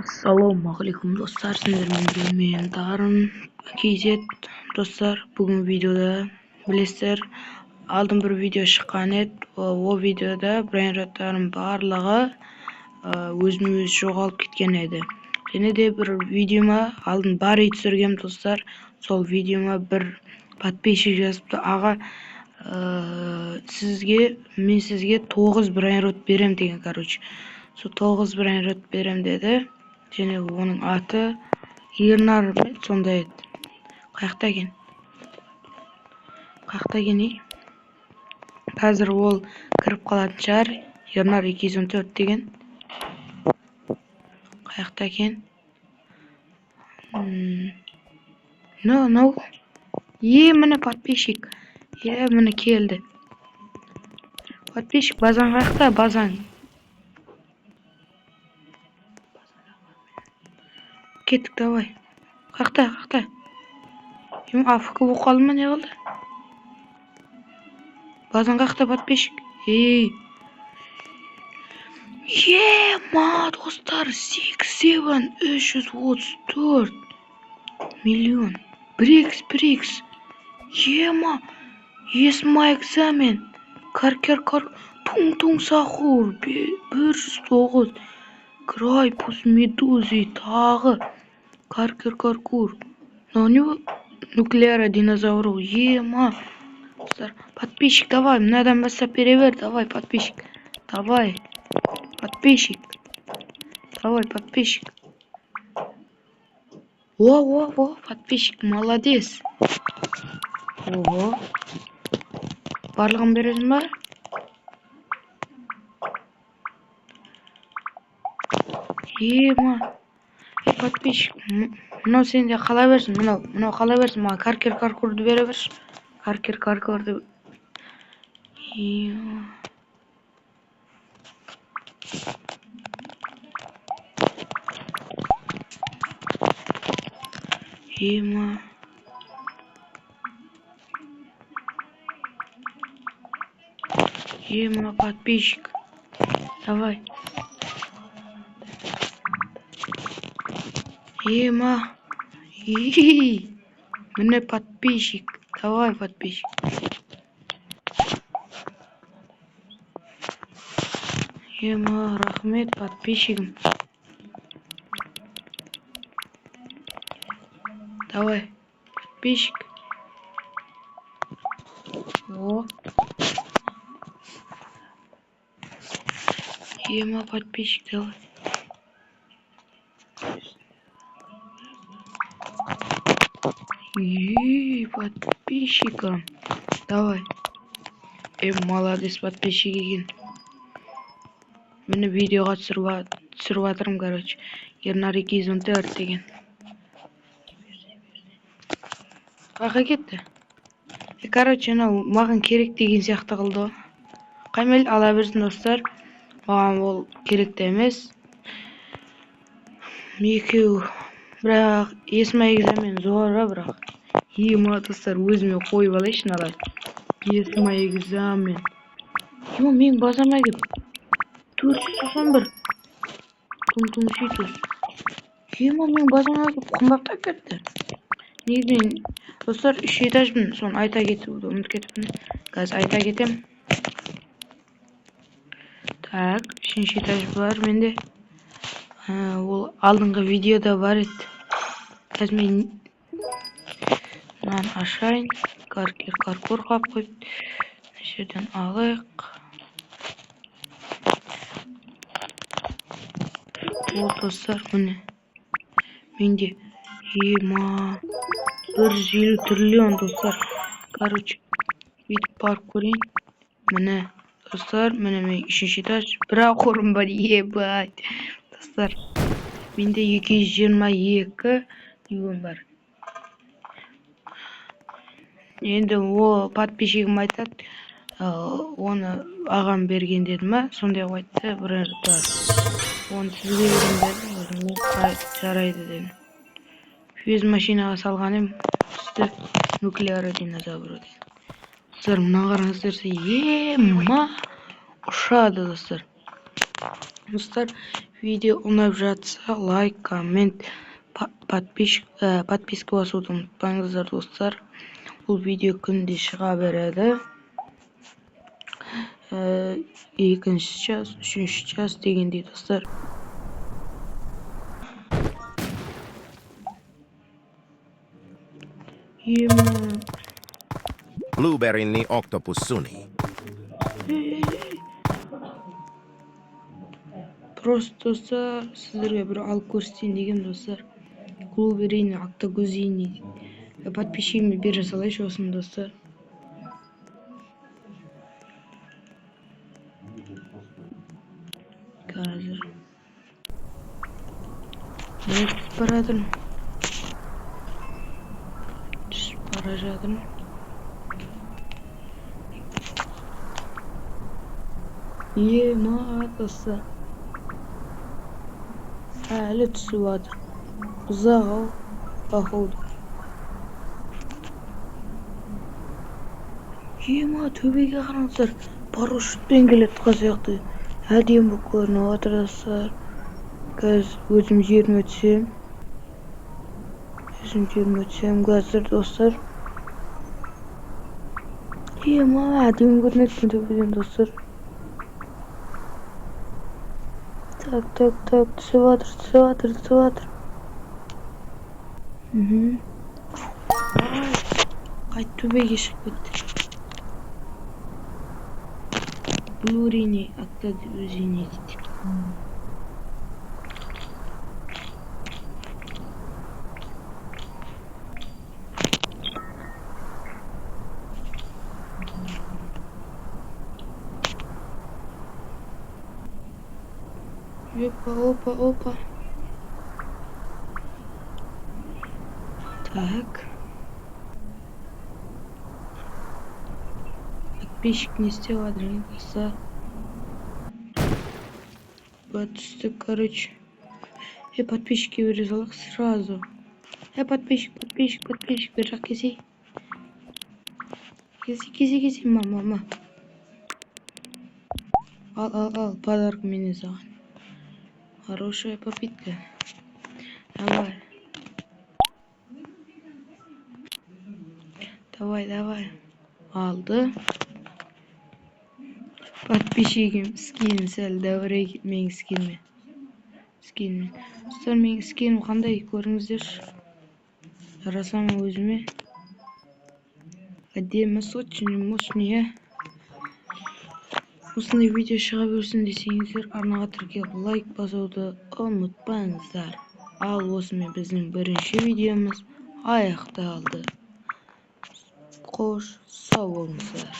Assalomualaikum do'stlar, sizlarga men Daren KZ do'stlar. Bugun videoda bilasizlar, oldin bir video chiqqan edi va o videoda brainrotlarim barlig'i o'zimni yo'qolib ketgan edi. Yana de bir videoma oldin bar tushirgan do'stlar. Sol videoma bir подписчик yozibdi, "Ag'a, men sizga 9 brainrot berem" degan, короче. Shu 9 brainrot berem dedi. Және оның аты Ернар сондай еді. Қаяқта екен? Қазір ол кіріп қалатын шығар. Ернар 214 деген. Қаяқта екен? No. Міне подписчик. Міне келді. Подписчик, базаң қаяқта? Базаң. Кеттік, давай. Қаяқта? Афк болып қалды ма, не болды? Базаң қаяқта, подписчик? Достар, 334 миллион. Брикс. Есма экзамен. Каркер. Тун сахур. 109. Край пус медузы. Тағы. Каркер. Нуклеара динозавру. Подписчик, давай. Надо бастап перевер. Давай, подписчик. Давай, подписчик. О, подписчик, молодец. Ого. Барлығын бересің ба? Подписчик. Мынау сенде қала берсін. Мынау қала берсін. Маған каркурды бере берші. Каркурды. Подписчик. Давай. Мне подписчик. Давай, подписчик. Рахмет подписчикам. Давай, подписчик. О. Подписчик, давай. Подписчикам. Давай. Молодец, подписчик екен. Мені видеоға түсіріп атырым, короче. Ернар 214 деген. Қайқа кетті? Короче, маған керек деген сияқты қылды. Қаймел ала берсін, достар. Маған ол керек те емес. Екеу. Бірақ есма экзамен зора, бірақ. Достар, өзіме қойып алайшын алай. Есма экзамен. Мен базама кеп. 491. Тум сөйтіз. Мен базама кеп қымбаттап кетті. Неден, достар, 3 этажбын. Соны айта кетуді ұмыт кетіппін. Қазір айта кетем. Так, 3 этаж бар менде. Ол алдыңғы видеода бар еді. Қазір мен мынаны ашайын. Каркур қап қойып. Жерден алайық. Ол достар, міне. Менде 150 триллион, достар. Короче, бүйтіп барып көрейін. Міне, достар, міне мен 3 этаж. Бірақ орын бар, достар. Менде 222 миллион бар. Енді о подписчигім айтады, оны ағам берген деді ма, сондай қойды, бір оны сізге берген деді, жарайды дедім. Өз машинаға салған ем, үсті нуклеара динозавру деді. Достар, мына қараңыздар, ұшады, достар. Dostlar, video ұнап жатса лайк, коммент, подписка басуды ұмытпаңыздар достар. Бұл видео күнде шыға береді. Екінші час, үшінші час дегендей достар. Blueberry octopus suni. Просто достар, сіздерге бір алып көрсетейін деген достар. Клуберини, октогузини. Подписчигіме бере салайыншы осыны достар. Қазір. Түсіп бара жатырмын. Ема достар. Әлі түсіп жатыр. Ұзақ ау, бақылды. Ема төбеге қараңыздар. Парашютпен келеді сияқты. Әдемі болып көрініп жатыр достар. Қазір өзім жеріме түсем. Қазір достар. Ема әдемі көрінеді төбеден достар. Так, түсіп жатыр. Қайт төбеге шығып кетті. Блурини, октогузини дейді. Опа. Так. Подписчик не істеп жатыр достар. Түстік, короче. Подписчикке бере салайық сразу. Подписчик, бер жақ кесей. Кесей, мама. Ал, подарок менен саған. Хорошая попитка. Давай. Алды. Подписчигім скинім сәл дәуірей менің скиніме. Достар, менің скинім қандай көріңіздерші. Жарасама өзіме. Әдемі, очень мощный. Осындай видео шыға берсін десеңіздер, арнаға тіркеліп лайк басуды ұмытпаңыздар. Ал осымен біздің бірінші видеомыз аяқталды. Қош, сау болыңыздар.